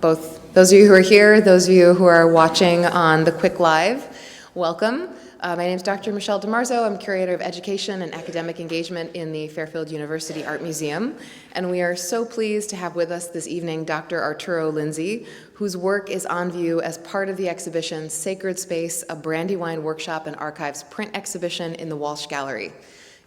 Both those of you who are here, those of you who are watching on the Quick Live, welcome. My name is Dr. Michelle DiMarzo. I'm Curator of Education and Academic Engagement in the Fairfield University Art Museum, and we are so pleased to have with us this evening Dr. Arturo Lindsay, whose work is on view as part of the exhibition Sacred Space, a Brandywine Workshop and Archives print exhibition in the Walsh Gallery.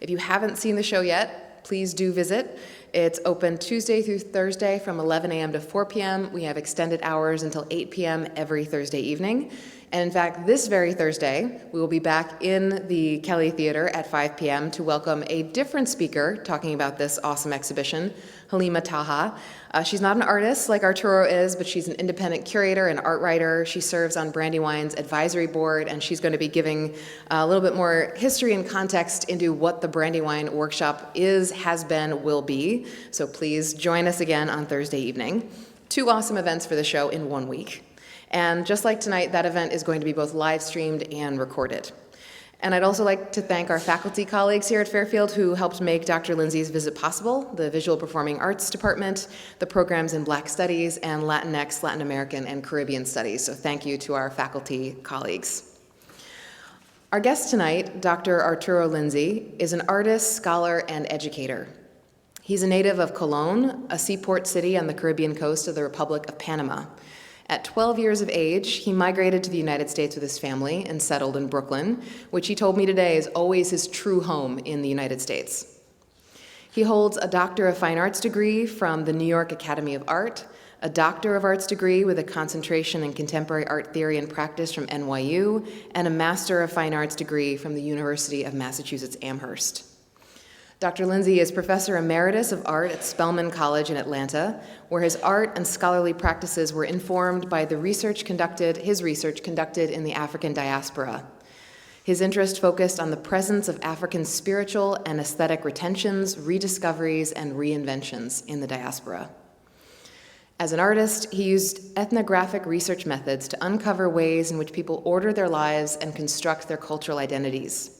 If you haven't seen the show yet, please do visit. It's open Tuesday through Thursday from 11 a.m. to 4 p.m. We have extended hours until 8 p.m. every Thursday evening. And in fact, this very Thursday, we will be back in the Kelly Theater at 5 p.m. to welcome a different speaker talking about this awesome exhibition, Halima Taha. She's not an artist like Arturo is, but she's an independent curator and art writer. She serves on Brandywine's advisory board, and she's going to be giving a little bit more history and context into what the Brandywine Workshop is, has been, will be. So please join us again on Thursday evening. 2 awesome events for the show in 1 week. And just like tonight, that event is going to be both live streamed and recorded. And I'd also like to thank our faculty colleagues here at Fairfield who helped make Dr. Lindsay's visit possible, the Visual Performing Arts Department, the programs in Black Studies, and Latinx, Latin American, and Caribbean Studies. So thank you to our faculty colleagues. Our guest tonight, Dr. Arturo Lindsay, is an artist, scholar, and educator. He's a native of Colón, a seaport city on the Caribbean coast of the Republic of Panama. At 12 years of age, he migrated to the United States with his family and settled in Brooklyn, which he told me today is always his true home in the United States. He holds a Doctor of Fine Arts degree from the New York Academy of Art, a Doctor of Arts degree with a concentration in contemporary art theory and practice from NYU, and a Master of Fine Arts degree from the University of Massachusetts Amherst. Dr. Lindsay is Professor Emeritus of Art at Spelman College in Atlanta, where his art and scholarly practices were informed by his research conducted in the African diaspora. His interest focused on the presence of African spiritual and aesthetic retentions, rediscoveries, and reinventions in the diaspora. As an artist, he used ethnographic research methods to uncover ways in which people order their lives and construct their cultural identities.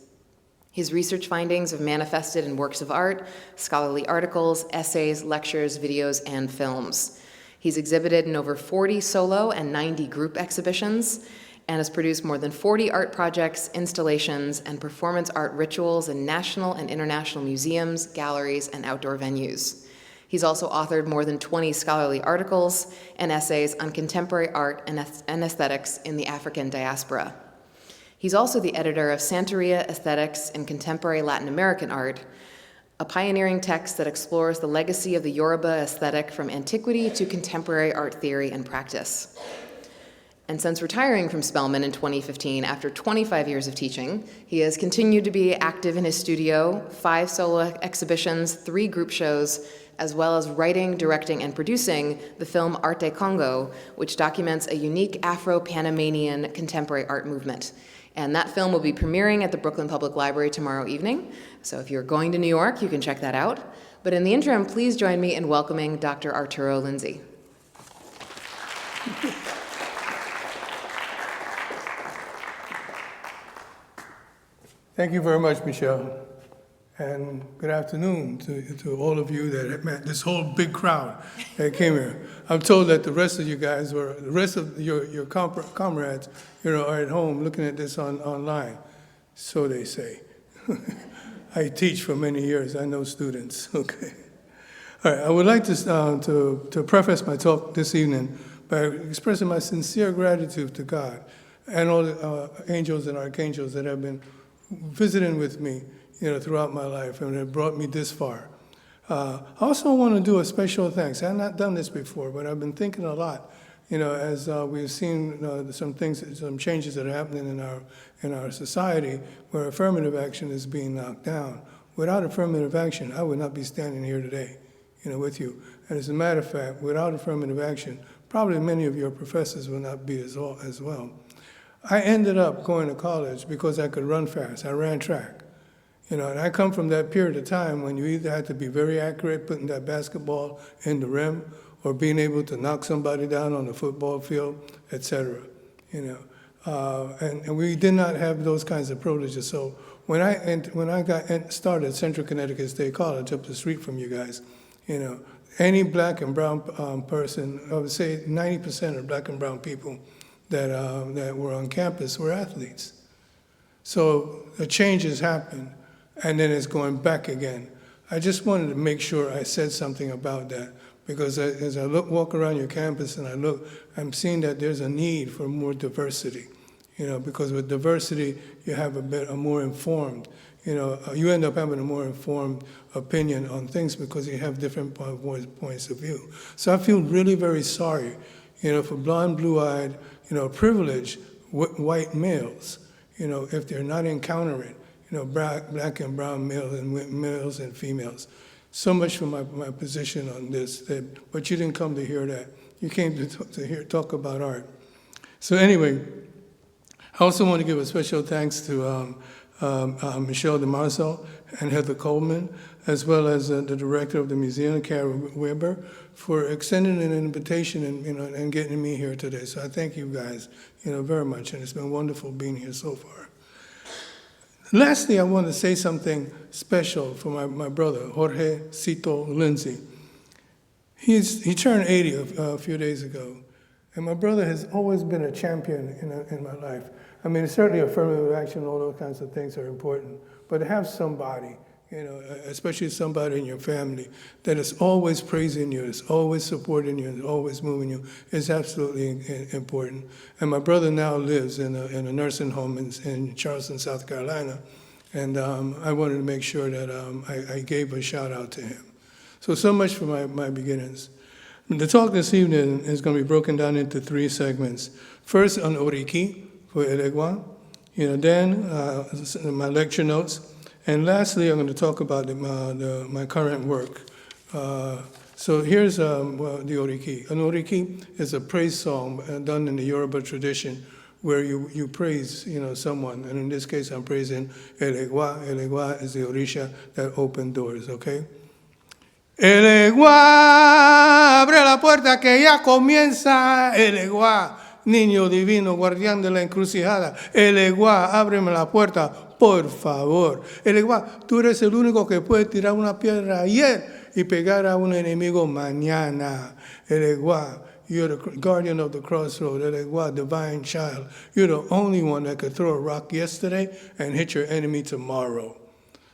His research findings have manifested in works of art, scholarly articles, essays, lectures, videos, and films. He's exhibited in over 40 solo and 90 group exhibitions, and has produced more than 40 art projects, installations, and performance art rituals in national and international museums, galleries, and outdoor venues. He's also authored more than 20 scholarly articles and essays on contemporary art and aesthetics in the African diaspora. He's also the editor of Santeria Aesthetics in Contemporary Latin American Art, a pioneering text that explores the legacy of the Yoruba aesthetic from antiquity to contemporary art theory and practice. And since retiring from Spelman in 2015 after 25 years of teaching, he has continued to be active in his studio, 5 solo exhibitions, 3 group shows, as well as writing, directing, and producing the film Arte Congo, which documents a unique Afro-Panamanian contemporary art movement. And that film will be premiering at the Brooklyn Public Library tomorrow evening. So if you're going to New York, you can check that out. But in the interim, please join me in welcoming Dr. Arturo Lindsay. Thank you very much, Michelle. And good afternoon to all of you that have met, this whole big crowd that came here. I'm told that the rest of you guys the rest of your comrades, are at home looking at this online. So they say. I teach for many years. I know students. Okay. All right. I would like to preface my talk this evening by expressing my sincere gratitude to God and all the angels and archangels that have been visiting with me throughout my life, and it brought me this far. I also want to do a special thanks. I've not done this before, but I've been thinking a lot, as we've seen some changes that are happening in our society where affirmative action is being knocked down. Without affirmative action, I would not be standing here today, with you. And as a matter of fact, without affirmative action, probably many of your professors will not be as well. I ended up going to college because I could run fast. I ran track. And I come from that period of time when you either had to be very accurate putting that basketball in the rim or being able to knock somebody down on the football field, et cetera. And we did not have those kinds of privileges. So when I got started at Central Connecticut State College up the street from you guys, any black and brown person, I would say 90% of black and brown people that were on campus were athletes. So the change has happened, and then it's going back again. I just wanted to make sure I said something about that, because as I walk around your campus and I'm seeing that there's a need for more diversity. Because with diversity, you have a more informed, you end up having a more informed opinion on things because you have different points of view. So I feel really very sorry, for blonde, blue-eyed, privileged white males, if they're not encountering, black and brown males and females. So much for my position on this, but you didn't come to hear that. You came to talk about art. So anyway, I also want to give a special thanks to Michelle DeMarzo and Heather Coleman, as well as the director of the museum, Kara Weber, for extending an invitation and getting me here today. So I thank you guys, very much, and it's been wonderful being here so far. Lastly, I want to say something special for my brother, Jorge Cito Lindsay. He turned 80 a few days ago, and my brother has always been a champion in my life. I mean, certainly affirmative action, all those kinds of things are important, but to have somebody, especially somebody in your family, that is always praising you, is always supporting you, is always moving you, is absolutely important. And my brother now lives in a nursing home in Charleston, South Carolina, and I wanted to make sure that I gave a shout out to him. So much for my beginnings. The talk this evening is going to be broken down into 3 segments. First, on Oriki, for Elegua, then my lecture notes, and lastly, I'm going to talk about my current work. So here's the Oriki. An Oriki is a praise song done in the Yoruba tradition, where you praise, someone, and in this case, I'm praising Elegua. Elegua is the Orisha that opened doors, okay? Elegua, abre la puerta que ya comienza, Elegua. Niño divino, guardián de la encrucijada, Elegua, ábreme la puerta, por favor. Elegua, tú eres el único que puede tirar una piedra ayer y pegar a un enemigo mañana. Elegua, you're the guardian of the crossroad. Elegua, divine child. You're the only one that could throw a rock yesterday and hit your enemy tomorrow.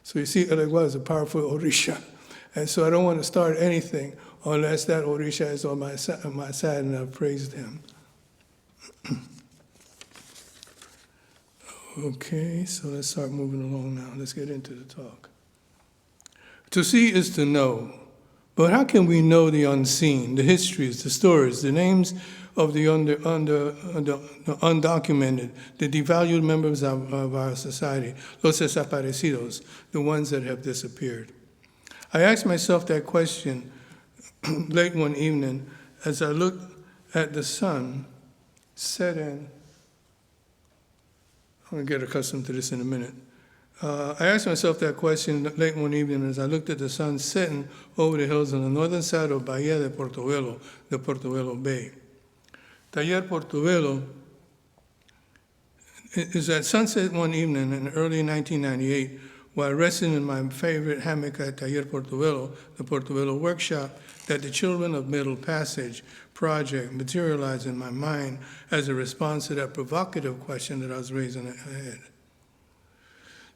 So you see, Elegua is a powerful Orisha. And so I don't want to start anything unless that Orisha is on my side and I've praised him. Okay, so let's start moving along now. Let's get into the talk. To see is to know. But how can we know the unseen, the histories, the stories, the names of the undocumented, the devalued members of our society, los desaparecidos, the ones that have disappeared? I asked myself that question late one evening as I looked at the sun set in. I'm going to get accustomed to this in a minute. I asked myself that question late one evening as I looked at the sun setting over the hills on the northern side of Bahia de Portobelo, the Portobelo Bay. Taller Portobelo is at sunset one evening in early 1998, while resting in my favorite hammock at Taller Portobelo, the Portobelo workshop, that the Children of Middle Passage project materialized in my mind as a response to that provocative question that I was raising ahead.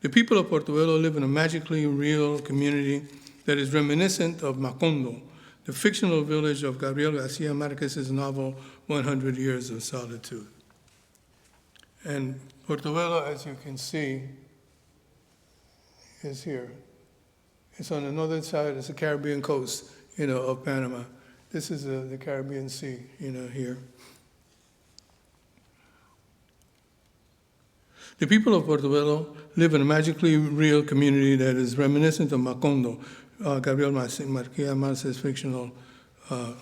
The people of Portobelo live in a magically real community that is reminiscent of Macondo, the fictional village of Gabriel Garcia Marquez's novel, 100 Years of Solitude. And Portobelo, as you can see, is here. It's on the northern side, it's the Caribbean coast, of Panama. This is the Caribbean Sea, here. The people of Portobelo live in a magically real community that is reminiscent of Macondo, Gabriel Garcia Marquez's fictional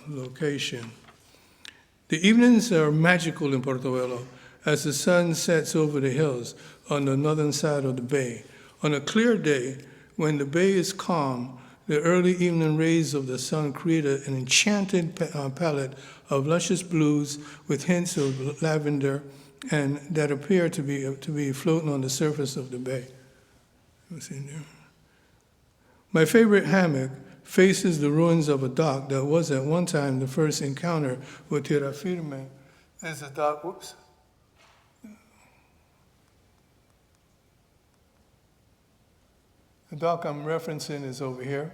location. The evenings are magical in Portobelo as the sun sets over the hills on the northern side of the bay. On a clear day, when the bay is calm, the early evening rays of the sun create an enchanted palette of luscious blues with hints of lavender and that appear to be floating on the surface of the bay. My favorite hammock faces the ruins of a dock that was at one time the first encounter with tierra firme. There's a dock, whoops. The dock I'm referencing is over here.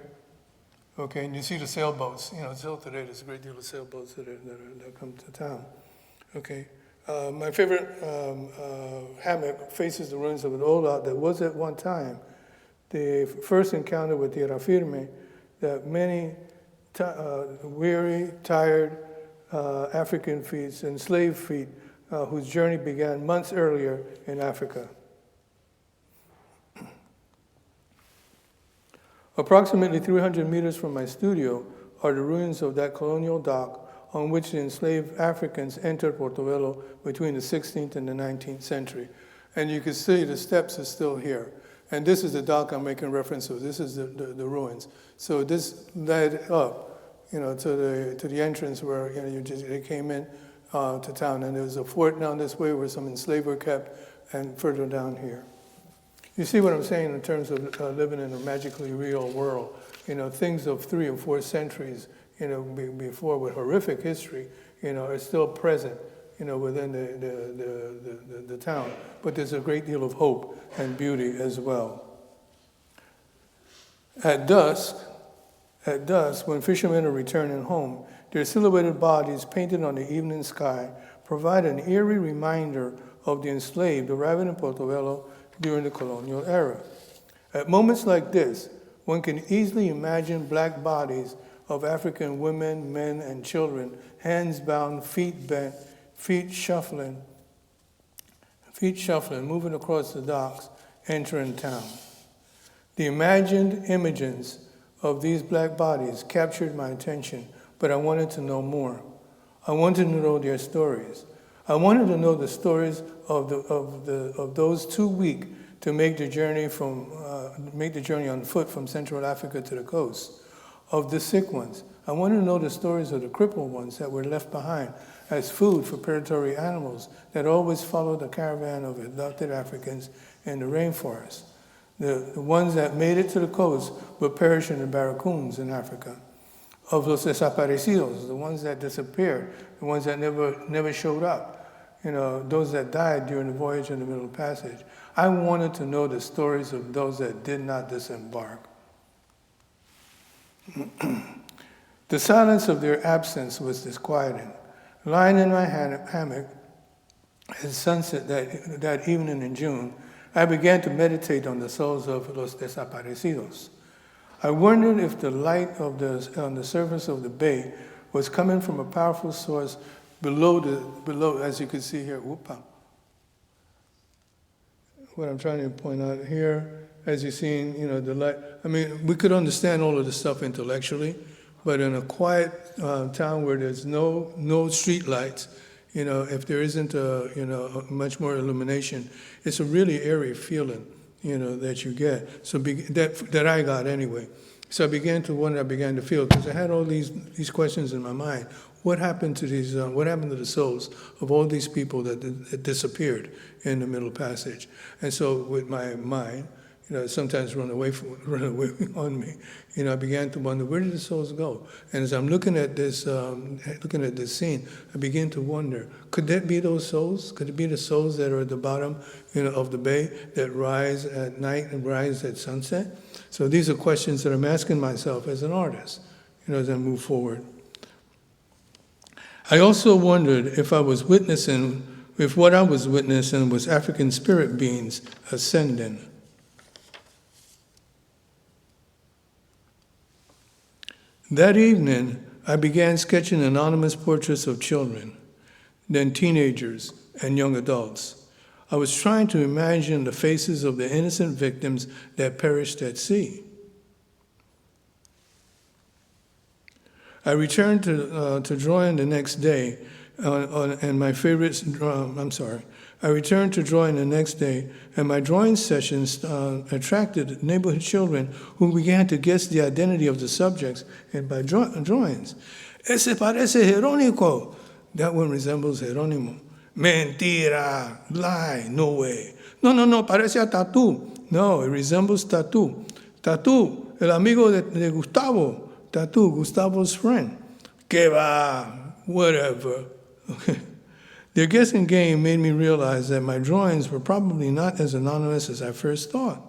Okay, and you see the sailboats. Still today there's a great deal of sailboats that come to town. Okay, my favorite hammock faces the ruins of an old dock that was at one time the first encounter with tierra firme that many weary, tired African feet, enslaved feet, whose journey began months earlier in Africa. Approximately 300 meters from my studio are the ruins of that colonial dock on which the enslaved Africans entered Portobello between the 16th and the 19th century. And you can see the steps are still here. And this is the dock I'm making reference to. This is the ruins. So this led up, to the entrance where they came in to town. And there was a fort down this way where some enslaved were kept, and further down here. You see what I'm saying in terms of living in a magically real world. Things of 3 and 4 centuries, before with horrific history, are still present, within the town. But there's a great deal of hope and beauty as well. At dusk, when fishermen are returning home, their silhouetted bodies painted on the evening sky provide an eerie reminder of the enslaved arriving in Portobello during the colonial era. At moments like this, one can easily imagine black bodies of African women, men, and children, hands bound, feet bent, feet shuffling, moving across the docks, entering town. The imagined images of these black bodies captured my attention, but I wanted to know more. I wanted to know their stories. I wanted to know the stories of those too weak to make the journey on foot from Central Africa to the coast, of the sick ones. I wanted to know the stories of the crippled ones that were left behind as food for predatory animals that always followed the caravan of abducted Africans in the rainforest. The ones that made it to the coast but perished in the barracoons in Africa. Of los desaparecidos, the ones that disappeared, the ones that never showed up. Those that died during the voyage in the Middle Passage. I wanted to know the stories of those that did not disembark. The silence of their absence was disquieting. Lying in my hammock at sunset that evening in June, I began to meditate on the souls of los desaparecidos. I wondered if the light on the surface of the bay was coming from a powerful source below, as you can see here. What I'm trying to point out here, as you've seen, the light. I mean, we could understand all of this stuff intellectually, but in a quiet town where there's no street lights, if there isn't much more illumination, it's a really eerie feeling, that you get. So that I got anyway. So I began to wonder, I began to feel, because I had all these questions in my mind. What happened to these? What happened to the souls of all these people that disappeared in the Middle Passage? And so, with my mind, sometimes run away on me. I began to wonder, where did the souls go? And as I'm looking at this scene, I begin to wonder, could that be those souls? Could it be the souls that are at the bottom, of the bay that rise at night and rise at sunset? So these are questions that I'm asking myself as an artist, as I move forward. I also wondered if what I was witnessing was African spirit beings ascending. That evening, I began sketching anonymous portraits of children, then teenagers and young adults. I was trying to imagine the faces of the innocent victims that perished at sea. I returned to drawing the next day, and my favorites. I returned to drawing the next day, and my drawing sessions attracted neighborhood children who began to guess the identity of the subjects and by drawings. Ese parece Jerónimo. That one resembles Jerónimo. Mentira, lie, no way. No, parece a tattoo. No, it resembles tattoo. Tattoo. el amigo de Gustavo, Tatu, Gustavo's friend. Que va, whatever. Their guessing game made me realize that my drawings were probably not as anonymous as I first thought.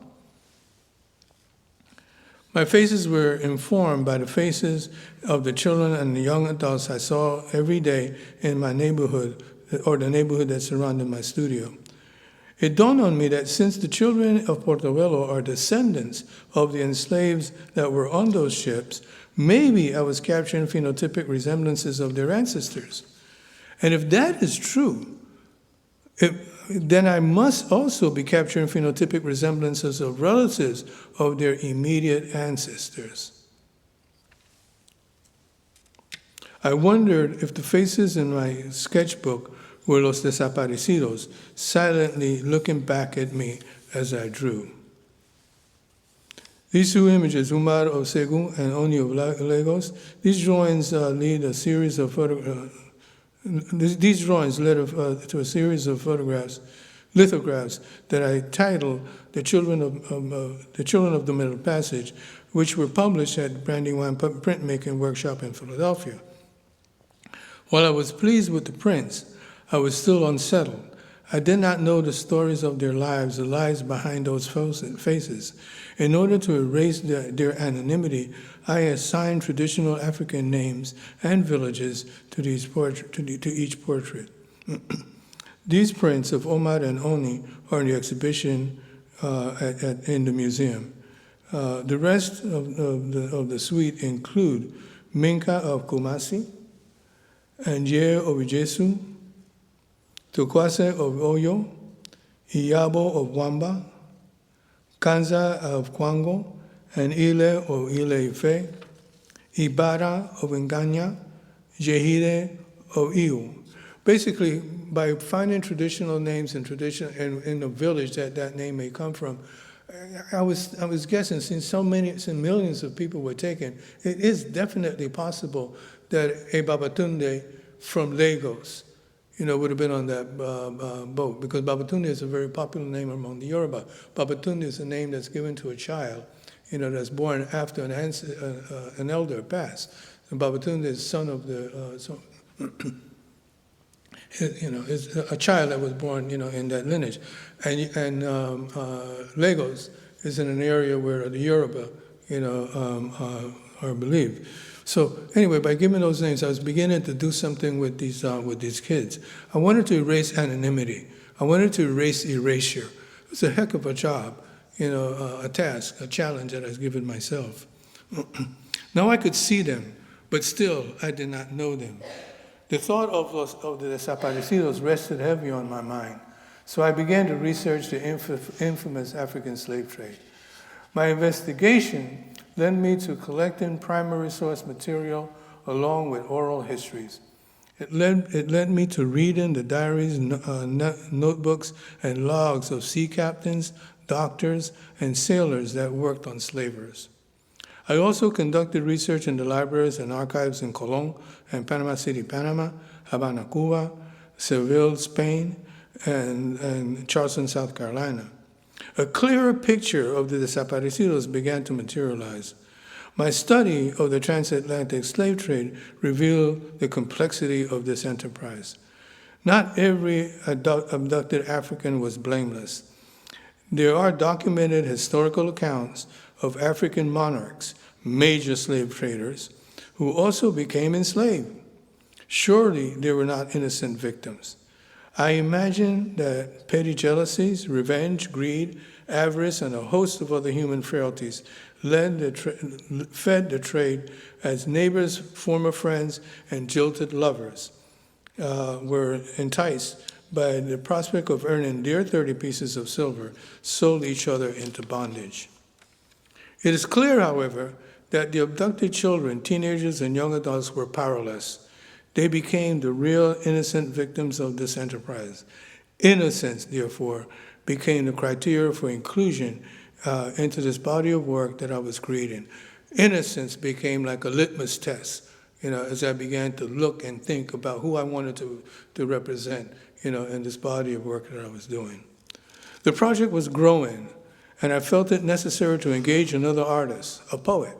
My faces were informed by the faces of the children and the young adults I saw every day in my neighborhood, or the neighborhood that surrounded my studio. It dawned on me that since the children of Portobello are descendants of the enslaved that were on those ships, maybe I was capturing phenotypic resemblances of their ancestors. And if that is true, then I must also be capturing phenotypic resemblances of relatives of their immediate ancestors. I wondered if the faces in my sketchbook were los desaparecidos, silently looking back at me as I drew. These two images, Umar of Segu and Oni of Lagos, these drawings lead a series of These drawings led to a series of lithographs that I titled "The Children of the Middle Passage," which were published at Brandywine Printmaking Workshop in Philadelphia. While I was pleased with the prints, I was still unsettled. I did not know the stories of their lives, the lives behind those faces. In order to erase their anonymity, I assigned traditional African names and villages to each portrait. These prints of Omar and Oni are in the exhibition in the museum. The rest of the suite include Minka of Kumasi, Anje of Ijesu, Tukwase of Oyo, Iyabo of Wamba, Kanza of Kwango, and Ile of Ile-Ife, Ibara of Nganya, Jehide of Iu. Basically, by finding traditional names and in the village that name may come from, I was guessing, since millions of people were taken, it is definitely possible that a Babatunde from Lagos, would have been on that boat, because Babatunde is a very popular name among the Yoruba. Babatunde is a name that's given to a child, that's born after an elder passed. And Babatunde is son of is a child that was born, in that lineage. And Lagos is in an area where the Yoruba, are believed. So anyway, by giving those names, I was beginning to do something with these kids. I wanted to erase anonymity. I wanted to erase erasure. It was a heck of a job, a task, a challenge that I was giving myself. Now I could see them, but still I did not know them. The thought of the desaparecidos rested heavy on my mind, so I began to research the infamous African slave trade. My investigation led me to collecting primary source material along with oral histories. It led me to reading the diaries, notebooks, and logs of sea captains, doctors, and sailors that worked on slavers. I also conducted research in the libraries and archives in Colón and Panama City, Panama, Havana, Cuba, Seville, Spain, and Charleston, South Carolina. A clearer picture of the desaparecidos began to materialize. My study of the transatlantic slave trade revealed the complexity of this enterprise. Not every abducted African was blameless. There are documented historical accounts of African monarchs, major slave traders, who also became enslaved. Surely they were not innocent victims. I imagine that petty jealousies, revenge, greed, avarice, and a host of other human frailties fed the trade as neighbors, former friends, and jilted lovers were enticed by the prospect of earning their 30 pieces of silver, sold each other into bondage. It is clear, however, that the abducted children, teenagers, and young adults were powerless. They became the real innocent victims of this enterprise. Innocence, therefore, became the criteria for inclusion into this body of work that I was creating. Innocence became like a litmus test, as I began to look and think about who I wanted to represent, in this body of work that I was doing. The project was growing, and I felt it necessary to engage another artist, a poet.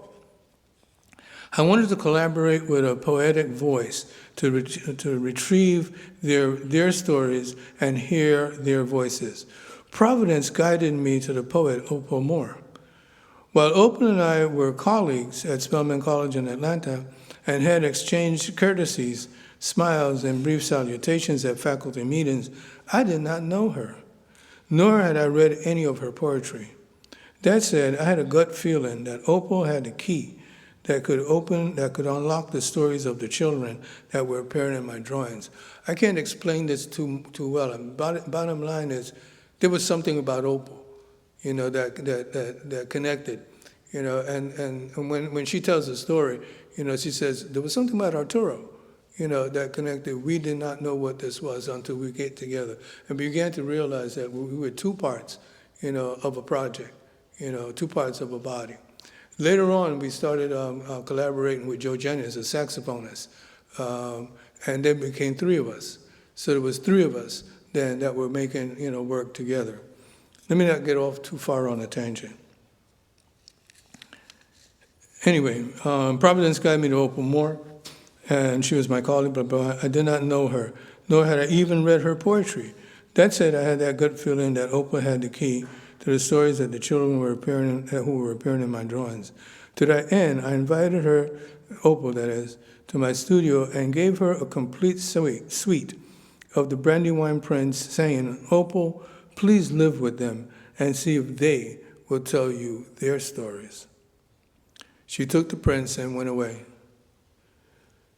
I wanted to collaborate with a poetic voice to retrieve their stories and hear their voices. Providence guided me to the poet Opal Moore. While Opal and I were colleagues at Spelman College in Atlanta and had exchanged courtesies, smiles, and brief salutations at faculty meetings, I did not know her, nor had I read any of her poetry. That said, I had a gut feeling that Opal had the key that could unlock the stories of the children that were appearing in my drawings. I can't explain this too well. Bottom line is, there was something about Opal, that connected, and when she tells the story, she says, there was something about Arturo, that connected. We did not know what this was until we get together and began to realize that we were two parts, of a project, two parts of a body. Later on, we started collaborating with Joe Jennings, a saxophonist, and then became three of us. So there was three of us then that were making, work together. Let me not get off too far on a tangent. Anyway, Providence guided me to Opal Moore, and she was my colleague, but I did not know her, nor had I even read her poetry. That said, I had that gut feeling that Opal had the key to the stories that the children who were appearing in my drawings. To that end, I invited her, Opal that is, to my studio and gave her a complete suite of the Brandywine prints, saying, Opal, please live with them and see if they will tell you their stories. She took the prints and went away.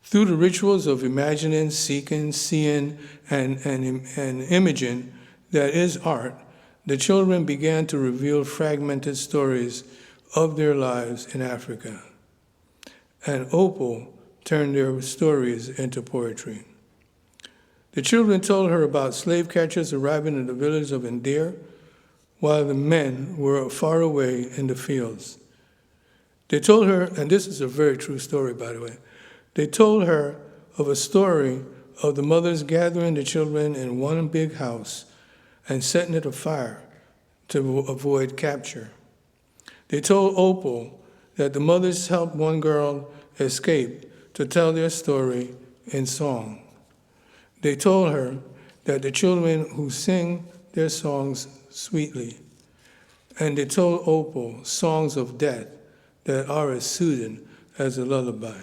Through the rituals of imagining, seeking, seeing, and imaging that is art, the children began to reveal fragmented stories of their lives in Africa. And Opal turned their stories into poetry. The children told her about slave catchers arriving in the village of Indir, while the men were far away in the fields. They told her, and this is a very true story, by the way, they told her of a story of the mothers gathering the children in one big house and setting it afire to avoid capture. They told Opal that the mothers helped one girl escape to tell their story in song. They told her that the children who sing their songs sweetly, and they told Opal songs of death that are as soothing as a lullaby.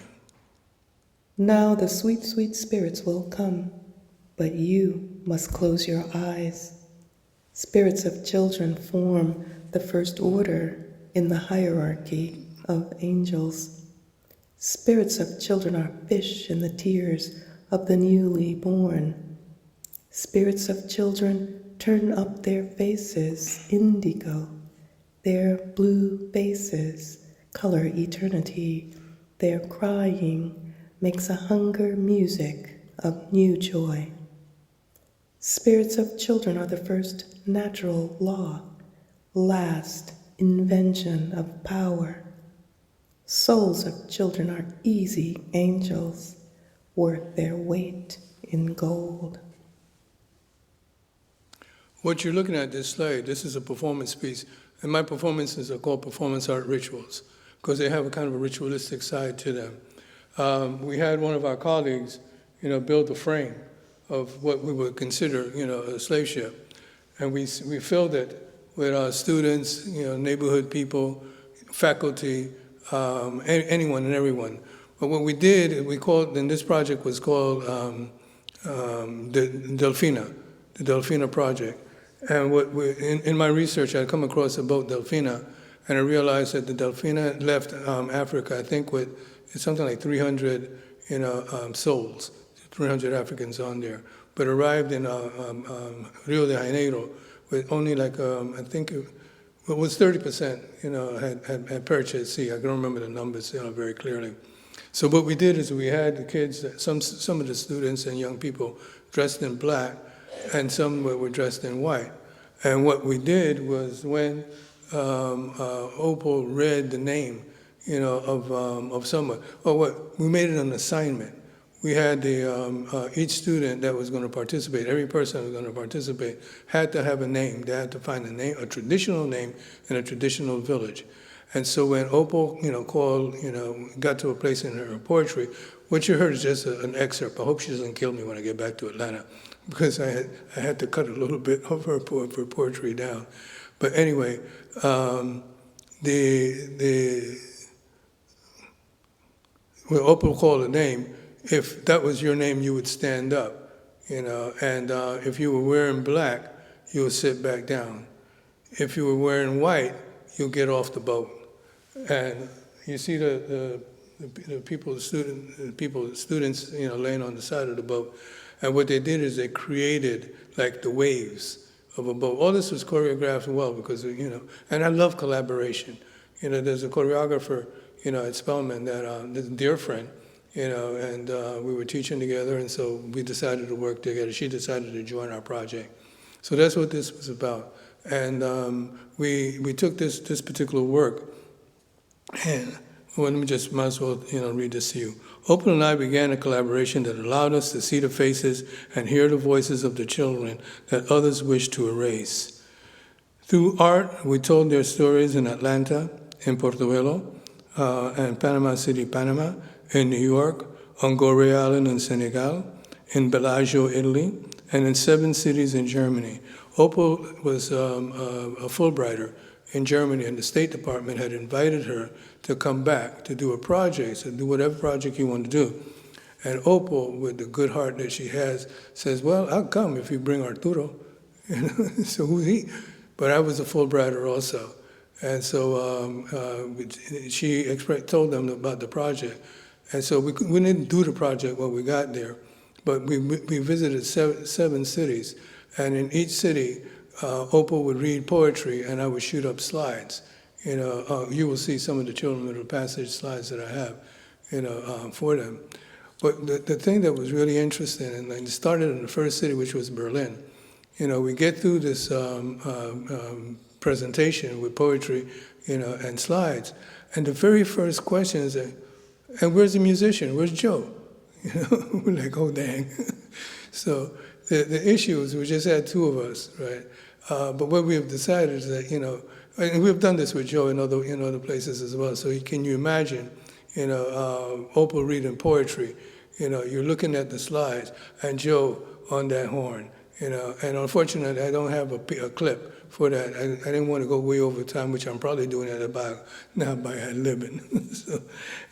Now the sweet, sweet spirits will come, but you must close your eyes. Spirits of children form the first order in the hierarchy of angels. Spirits of children are fish in the tears of the newly born. Spirits of children turn up their faces indigo, their blue faces color eternity. Their crying makes a hunger music of new joy. Spirits of children are the first natural law, last invention of power. Souls of children are easy angels, worth their weight in gold. What you're looking at this slide, this is a performance piece, and my performances are called performance art rituals because they have a kind of a ritualistic side to them. We had one of our colleagues, build a frame of what we would consider, a slave ship, and we filled it with our students, neighborhood people, faculty, anyone and everyone. But what we did, and this project was called the Delfina Project. And in my research, I come across the boat Delfina, and I realized that the Delfina left Africa, I think, with something like 300, souls, 300 Africans on there, but arrived in Rio de Janeiro with only like, I think it was 30%, had perished at sea. I can remember the numbers, very clearly. So what we did is we had the kids, some of the students and young people dressed in black, and some were dressed in white. And what we did was when Opal read the name, of someone, we made it an assignment. we had each student that was going to participate, every person that was going to participate, had to have a name. They had to find a name, a traditional name in a traditional village. And so when Opal, called, got to a place in her poetry, what you heard is just an excerpt. I hope she doesn't kill me when I get back to Atlanta, because I had to cut a little bit of her poetry down. But anyway, when Opal called a name, if that was your name, you would stand up, and if you were wearing black, you would sit back down. If you were wearing white, you'll get off the boat. And you see the students, laying on the side of the boat. And what they did is they created like the waves of a boat. All this was choreographed well because, and I love collaboration. There's a choreographer, at Spelman that is a dear friend, and we were teaching together, and so we decided to work together. She decided to join our project. So that's what this was about. And we took this particular work, and let me just might as well read this to you. Opal and I began a collaboration that allowed us to see the faces and hear the voices of the children that others wish to erase. Through art, we told their stories in Atlanta, in Portobello, and Panama City, Panama, in New York, on Gorée Island in Senegal, in Bellagio, Italy, and in 7 cities in Germany. Opal was a Fulbrighter in Germany, and the State Department had invited her to come back to do a project, so do whatever project you want to do. And Opal, with the good heart that she has, says, well, I'll come if you bring Arturo. So who's he? But I was a Fulbrighter also. And so she told them about the project. And so we didn't do the project when we got there, but we visited 7 cities. And in each city, Opal would read poetry, and I would shoot up slides. You will see some of the children little passage slides that I have, for them. But the thing that was really interesting, and it started in the first city, which was Berlin. We get through this presentation with poetry, and slides, and the very first question is, and where's the musician? Where's Joe? We're like, oh dang. So the issue is we just had 2 of us, right? But what we have decided is that, and we've done this with Joe in other places as well. So can you imagine, Opal reading poetry, you're looking at the slides, and Joe on that horn, and unfortunately I don't have a clip for that. I didn't want to go way over time, which I'm probably doing at about now by ad-libbing. So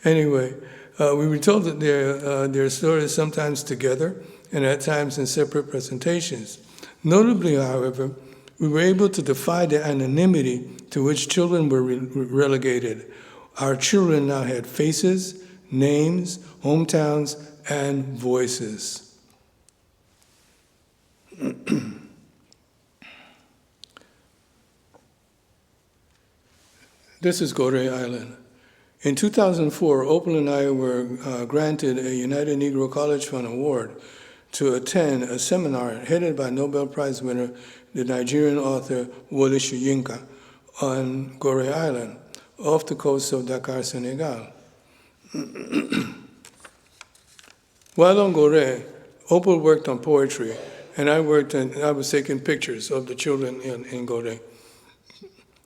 anyway, we were told that their stories sometimes together and at times in separate presentations. Notably, however, we were able to defy the anonymity to which children were relegated. Our children now had faces, names, hometowns, and voices. This is Gorée Island. In 2004, Opal and I were granted a United Negro College Fund Award to attend a seminar headed by Nobel Prize winner, the Nigerian author Wole Soyinka, on Gorée Island, off the coast of Dakar, Senegal. While on Gorée, Opal worked on poetry, and I was taking pictures of the children in Gorée.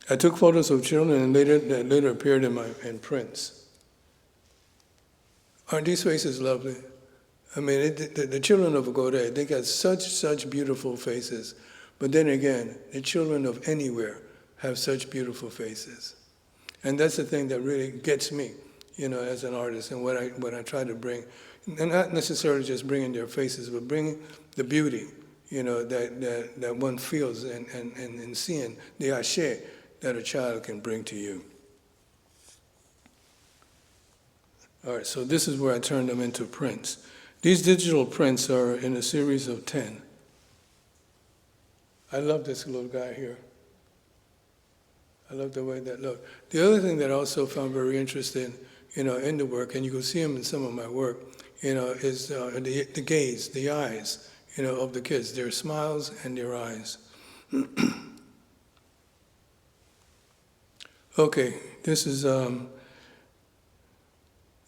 I took photos of children that later appeared in prints. Aren't these faces lovely? I mean, the children of Gorée, they got such beautiful faces. But then again, the children of anywhere have such beautiful faces. And that's the thing that really gets me, as an artist, and what I try to bring. And not necessarily just bringing their faces, but bringing the beauty, that one feels and seeing the ashe that a child can bring to you. All right, so this is where I turned them into prints. These digital prints are in a series of 10. I love this little guy here. I love the way that looked. The other thing that I also found very interesting, in the work, and you can see them in some of my work, is the gaze, the eyes, of the kids, their smiles and their eyes. Okay, this is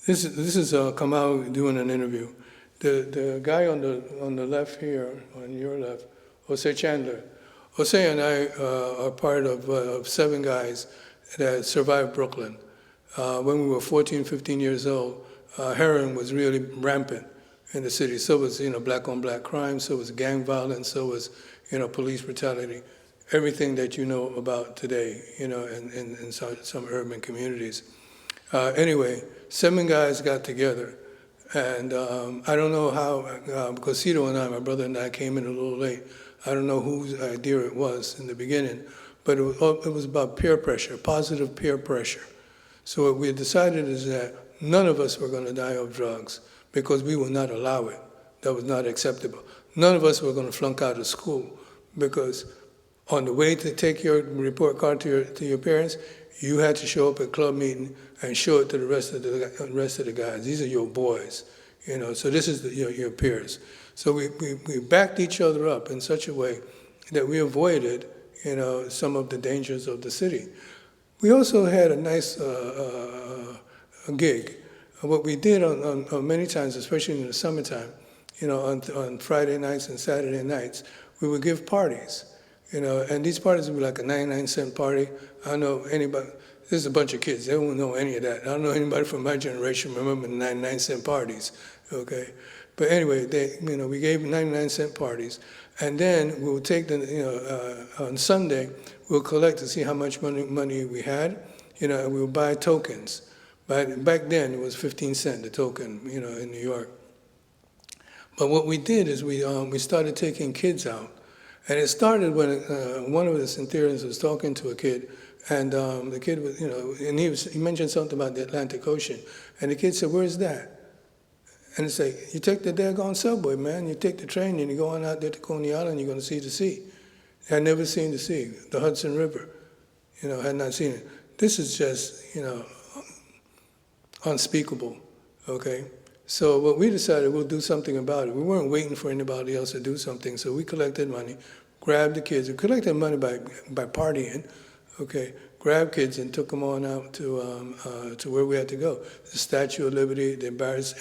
Kamau doing an interview. The guy on the left here, on your left, Jose Chandler. Jose and I are part of 7 guys that survived Brooklyn. When we were 14, 15 years old, heroin was really rampant in the city. So was, black on black crime, so was gang violence, so was, police brutality, everything that you know about today, in some urban communities. Anyway, 7 guys got together, and I don't know how, because Cito and I, my brother and I, came in a little late. I don't know whose idea it was in the beginning, but it was about peer pressure, positive peer pressure. So what we decided is that none of us were going to die of drugs because we would not allow it. That was not acceptable. None of us were going to flunk out of school because on the way to take your report card to your parents, you had to show up at club meeting and show it to the rest of the guys. These are your boys, So this is your peers. So we backed each other up in such a way that we avoided, some of the dangers of the city. We also had a nice gig. What we did on many times, especially in the summertime, on Friday nights and Saturday nights, we would give parties. And these parties would be like a 99-cent party. I don't know anybody. There's a bunch of kids. They won't know any of that. I don't know anybody from my generation remember the 99-cent parties. Okay, but anyway, we gave 99-cent parties, and then we'll take on Sunday we'll collect to see how much money we had. And we'll buy tokens. But back then it was 15 cents a token. In New York. But what we did is we started taking kids out. And it started when one of the Cynthians was talking to a kid, and the kid was, and he mentioned something about the Atlantic Ocean, and the kid said, "Where's that?" And it's like, you take the daggone subway, man. You take the train and you go on out there to Coney Island, you're going to see the sea. I'd never seen the sea, the Hudson River, had not seen it. This is just, unspeakable, okay? So what we decided, we'll do something about it. We weren't waiting for anybody else to do something, so we collected money, grabbed the kids. We collected money by partying, okay? Grabbed kids and took them on out to where we had to go. The Statue of Liberty, the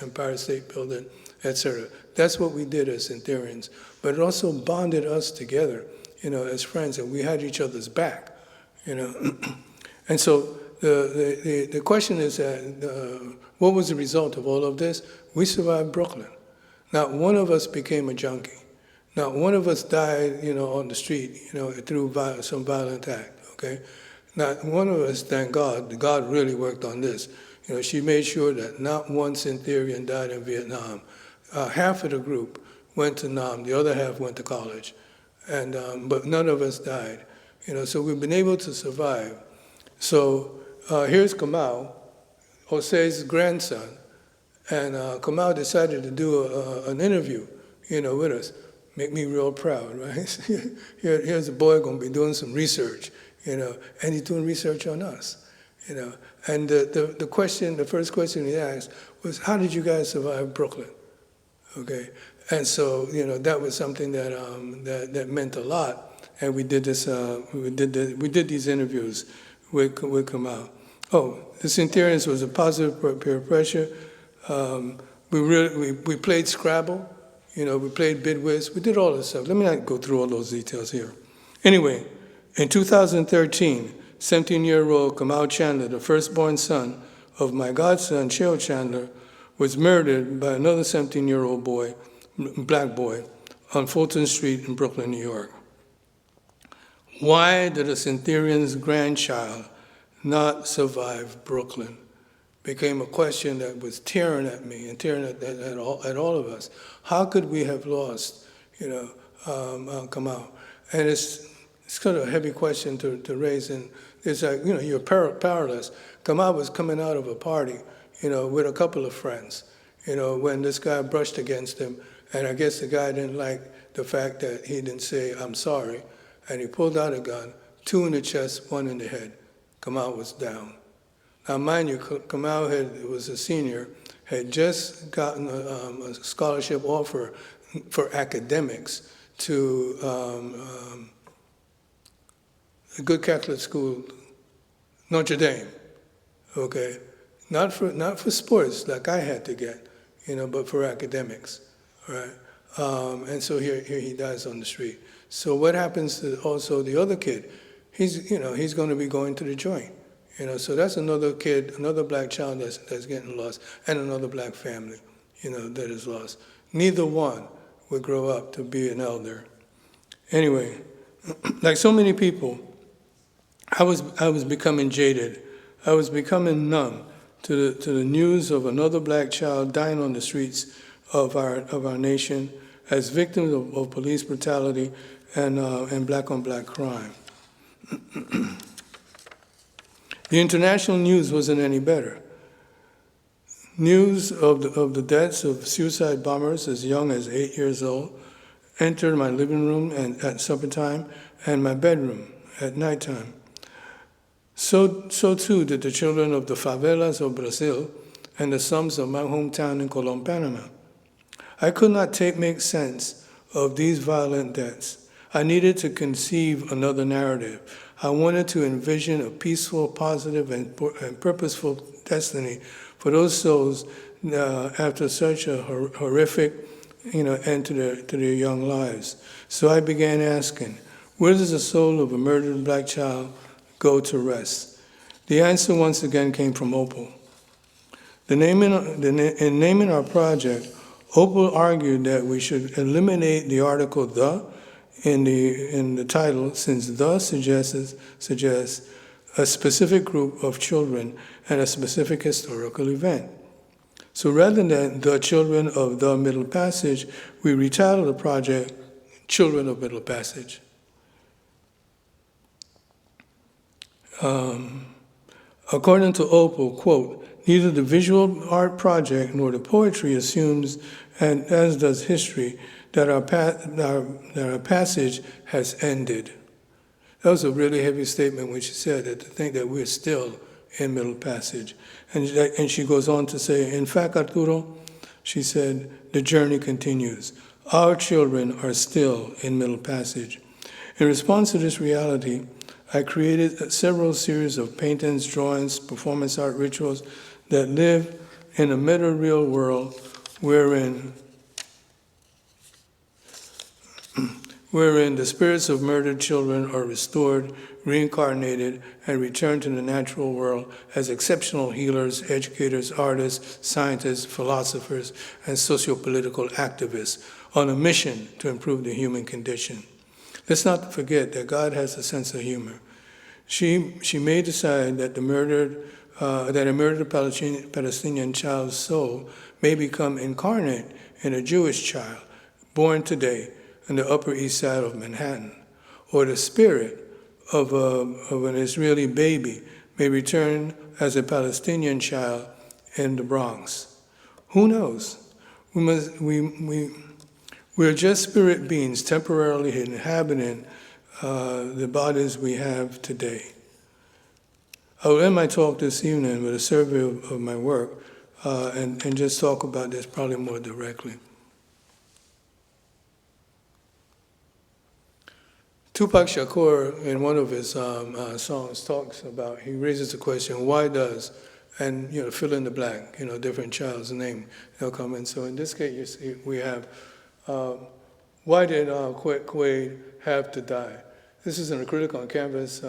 Empire State Building, etc. That's what we did as Cynthians. But it also bonded us together, as friends, and we had each other's back, And so the question is that what was the result of all of this? We survived Brooklyn. Not one of us became a junkie. Not one of us died, on the street, through some violent act, okay? Not one of us, thank God, God really worked on this. She made sure that not one Cynthian died in Vietnam. Half of the group went to Nam, the other half went to college. And but none of us died. So we've been able to survive. So here's Kamau, Jose's grandson, and Kamau decided to do an interview, with us. Make me real proud, right? Here's a boy going to be doing some research, and he's doing research on us, And the first question he asked was, "How did you guys survive Brooklyn?" Okay, and so that was something that meant a lot, and we did this. We did these interviews with Kamau. Oh, the Cynthians was a positive peer pressure. We played Scrabble. We played Bidwiz. We did all this stuff. Let me not go through all those details here. Anyway, in 2013, 17-year-old Kamau Chandler, the firstborn son of my godson, Sheo Chandler, was murdered by another 17-year-old boy, black boy, on Fulton Street in Brooklyn, New York. Why did a Cynthian's grandchild not survive Brooklyn? Became a question that was tearing at me and tearing at all of us. How could we have lost, Kamau? And it's kind of a heavy question to raise. And it's like, you're powerless. Kamau was coming out of a party, with a couple of friends, when this guy brushed against him. And I guess the guy didn't like the fact that he didn't say, "I'm sorry." And he pulled out a gun, 2 in the chest, 1 in the head. Kamau was down. Now, mind you, Kamau was a senior, had just gotten a scholarship offer for academics to a good Catholic school, Notre Dame. Okay, not for sports like I had to get. but for academics, right? And so here he dies on the street. So what happens to also the other kid? He's going to be going to the joint, So that's another kid, another black child that's getting lost, and another black family, that is lost. Neither one would grow up to be an elder. Anyway, like so many people, I was becoming jaded. I was becoming numb to the news of another black child dying on the streets of our nation as victims of police brutality and black-on-black crime. The international news wasn't any better. News of the deaths of suicide bombers as young as 8 years old entered my living room at supper time and my bedroom at nighttime. So too did the children of the favelas of Brazil and the slums of my hometown in Colón, Panama. I could not make sense of these violent deaths. I needed to conceive another narrative. I wanted to envision a peaceful, positive, and purposeful destiny for those souls after such a horrific, end to their young lives. So I began asking, where does the soul of a murdered black child go to rest? The answer once again came from Opal. In naming our project, Opal argued that we should eliminate the article "the" in the title, since "the" suggests a specific group of children and a specific historical event. So rather than "the children of the Middle Passage," we retitled the project "Children of Middle Passage." According to Opal, quote, "Neither the visual art project nor the poetry assumes, and as does history, that our passage has ended." That was a really heavy statement when she said that, to think that we're still in Middle Passage. And she goes on to say, in fact, Arturo, she said, the journey continues. Our children are still in Middle Passage. In response to this reality, I created several series of paintings, drawings, performance art rituals that live in a meta-real world wherein the spirits of murdered children are restored, reincarnated, and returned to the natural world as exceptional healers, educators, artists, scientists, philosophers, and socio-political activists on a mission to improve the human condition. Let's not forget that God has a sense of humor. She may decide that a murdered Palestinian child's soul may become incarnate in a Jewish child born today in the Upper East Side of Manhattan, or the spirit of an Israeli baby may return as a Palestinian child in the Bronx. Who knows? We're just spirit beings temporarily inhabiting the bodies we have today. I will end my talk this evening with a survey of my work and just talk about this probably more directly. Tupac Shakur, in one of his songs, talks about, he raises the question, why does, and fill in the blank, different child's name, they'll come in. So in this case, you see, we have, why did Quaid have to die? This is an acrylic on canvas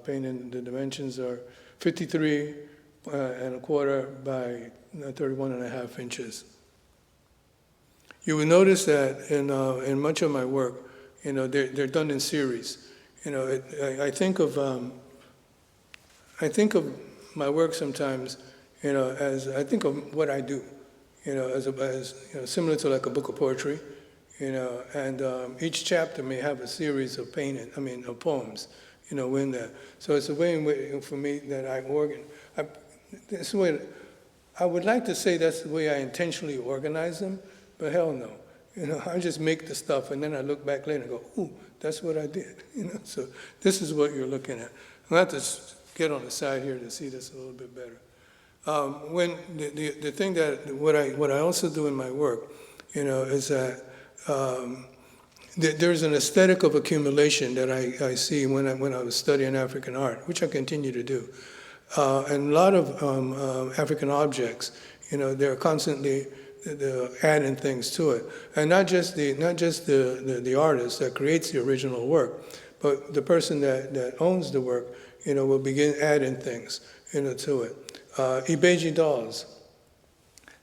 painting. The dimensions are 53 and a quarter by 31 and a half inches. You will notice that in much of my work, they're done in series. I think of my work sometimes, as I think of what I do, as similar to like a book of poetry, and each chapter may have a series of of poems, in that. So it's a way for me that I would like to say that's the way I intentionally organize them, but hell no. I just make the stuff and then I look back later and go, ooh, that's what I did. So this is what you're looking at. I'll have to get on the side here to see this a little bit better. When the thing that what I also do in my work, is that there's an aesthetic of accumulation that I see when I was studying African art, which I continue to do. And a lot of African objects, they're constantly adding things to it, and not just the artist that creates the original work, but the person that owns the work, will begin adding things, to it. Ibeji dolls,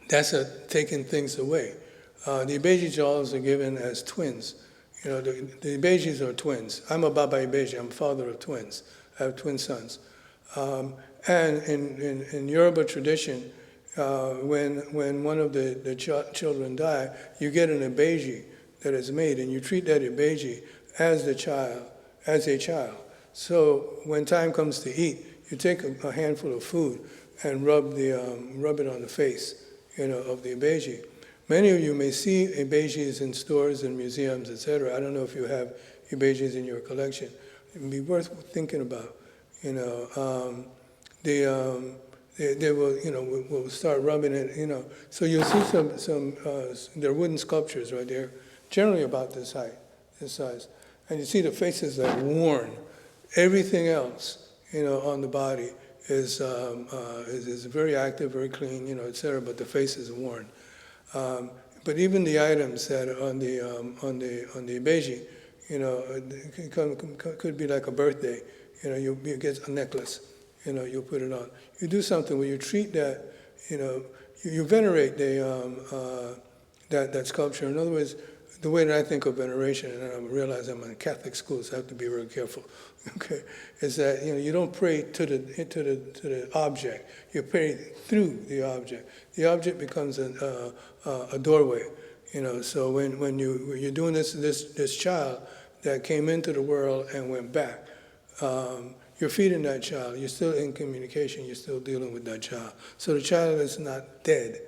that's taking things away. The Ibeji dolls are given as twins. The Ibejis are twins. I'm a Baba Ibeji. I'm father of twins. I have twin sons. And in Yoruba tradition, when one of the children die, you get an Ibeji that is made, and you treat that Ibeji as a child. So when time comes to eat, you take a handful of food and rub it on the face, of the Ibeji. Many of you may see Ibejis in stores and museums, etc. I don't know if you have Ibejis in your collection. It would be worth thinking about. They will, will start rubbing it. So you'll see some they're wooden sculptures right there, generally about this size, and you see the faces are worn. Everything else, on the body is very active, very clean, etc. But the face is worn. But even the items that are on the Ibeji, it could be like a birthday. You get a necklace. You put it on. You do something where you treat that. You venerate that sculpture. In other words, the way that I think of veneration, and I realize I'm in Catholic school, so I have to be very careful. Okay, is that you don't pray to the object. You pray through the object. The object becomes a doorway. So when you're doing this child that came into the world and went back, you're feeding that child. You're still in communication. You're still dealing with that child. So the child is not dead.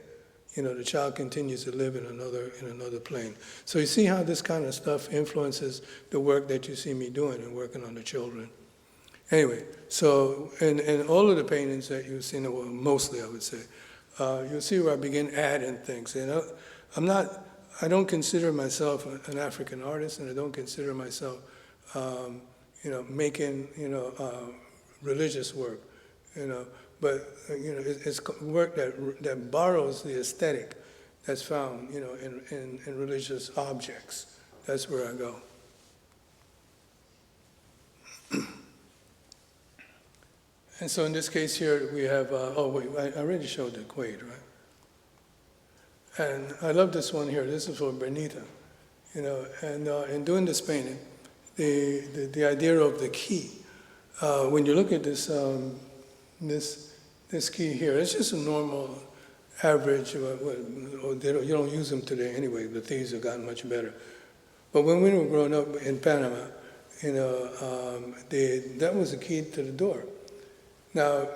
The child continues to live in another plane. So you see how this kind of stuff influences the work that you see me doing and working on the children. Anyway, so in all of the paintings that you've seen, well, mostly I would say, you'll see where I begin adding things. I don't consider myself an African artist, and I don't consider myself, making, religious work, But it's work that borrows the aesthetic that's found, in religious objects. That's where I go. And so in this case here, we have. I already showed the Quaid, right? And I love this one here. This is for Bernita, And in doing this painting, the idea of the key. When you look at this. This key here, it's just a normal, average, you don't use them today anyway, the thieves have gotten much better. But when we were growing up in Panama, that was the key to the door. Now,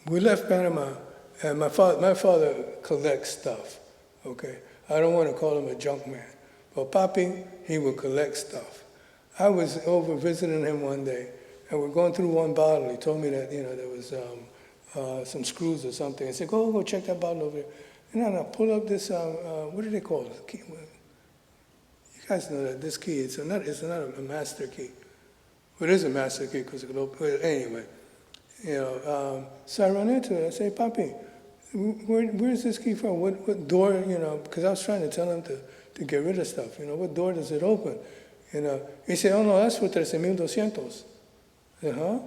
we left Panama, and my father collects stuff, okay? I don't want to call him a junk man, but Papi, he would collect stuff. I was over visiting him one day, and we're going through one bottle. He told me that, there was some screws or something. I said, go check that bottle over there. And then I pull up this, what do they call it? Key. You guys know that this key, it's not a master key. Well, it is a master key because it could open, anyway. So I run into it. I say, Papi, where's this key from? What door, because I was trying to tell him to get rid of stuff. What door does it open? He said, oh no, that's for 13,200.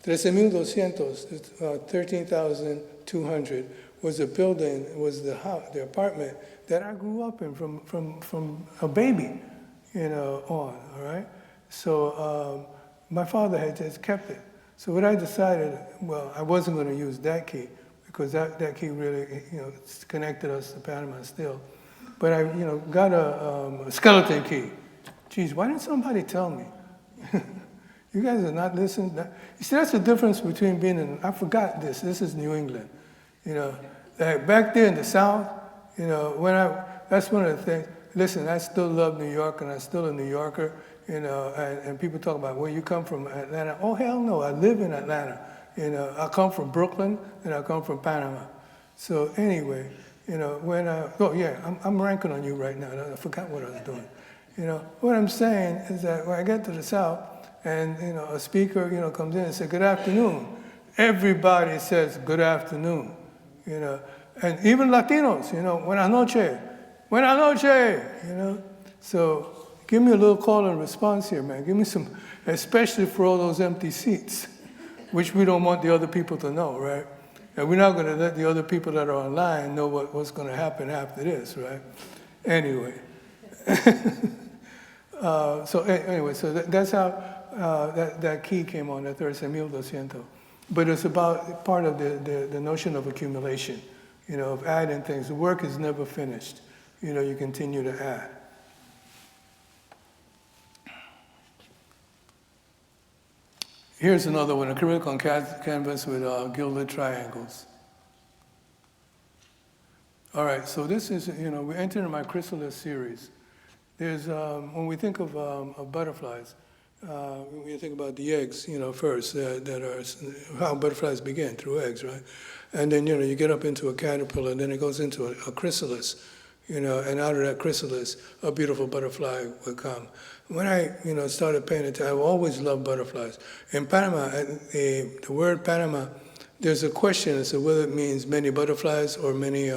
13,200, 13,200 was a building, was the house, the apartment that I grew up in from a baby, all right? So my father had just kept it. So what I decided, I wasn't going to use that key because that key really, connected us to Panama still. But I, got a skeleton key. Geez, why didn't somebody tell me? You guys are not listening. You see, that's the difference between being I forgot this. This is New England. Like back there in the South, that's one of the things. Listen, I still love New York, and I'm still a New Yorker, and people talk about where you come from, Atlanta. Oh, hell no, I live in Atlanta. I come from Brooklyn, and I come from Panama. So anyway, I'm ranking on you right now. I forgot what I was doing. What I'm saying is that when I get to the South, and a speaker, comes in and says, "Good afternoon." Everybody says, "Good afternoon." And even Latinos, buenas noche, So give me a little call and response here, man. Give me some, especially for all those empty seats, which we don't want the other people to know, right? And we're not going to let the other people that are online know what's going to happen after this, right? Anyway. So that's how that key came on, that 13,200. But it's about part of the notion of accumulation, of adding things. The work is never finished. You continue to add. Here's another one, acrylic on canvas with gilded triangles. All right, so this is, we entered in my chrysalis series. There's, when we think of butterflies, we think about the eggs, first, that are how butterflies begin, through eggs, right? And then, you get up into a caterpillar, and then it goes into a chrysalis, and out of that chrysalis, a beautiful butterfly would come. When I, started paying attention, I've always loved butterflies. In Panama, the word Panama, there's a question as to whether it means many butterflies or many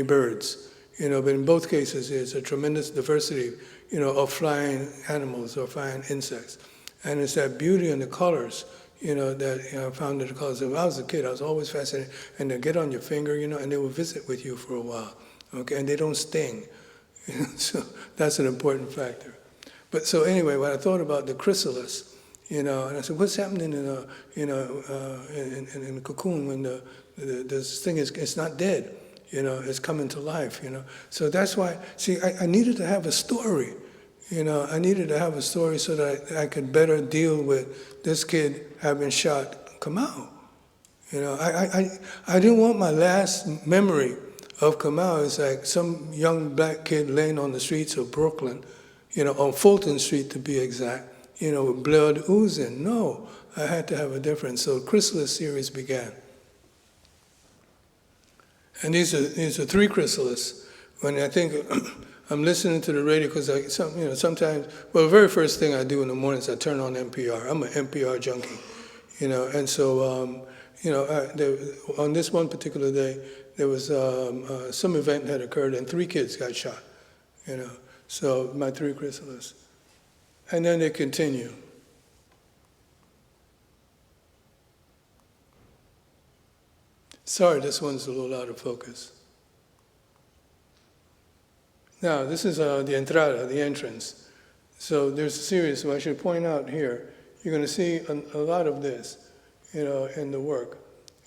birds. But in both cases, there's a tremendous diversity, of flying animals or flying insects. And it's that beauty and the colors, that I found in the colors. When I was a kid, I was always fascinated. And they get on your finger, and they will visit with you for a while, okay? And they don't sting. So that's an important factor. But so anyway, when I thought about the chrysalis, and I said, what's happening in the cocoon when this thing is, it's not dead, it's coming to life, So that's why, see, I needed to have a story, I needed to have a story so that I could better deal with this kid having shot Kamau. I didn't want my last memory of Kamau as like some young black kid laying on the streets of Brooklyn, on Fulton Street to be exact, with blood oozing. No, I had to have a difference. So the chrysalis series began. And these are 3 chrysalis. When I think I'm listening to the radio, because sometimes, well, the very first thing I do in the morning is I turn on NPR. I'm an NPR junkie, and so, on this one particular day, there was some event that occurred and 3 kids got shot, So my 3 chrysalis. And then they continue. Sorry, this one's a little out of focus. Now, this is the entrada, the entrance. So there's a series, so I should point out here, you're going to see a lot of this, in the work.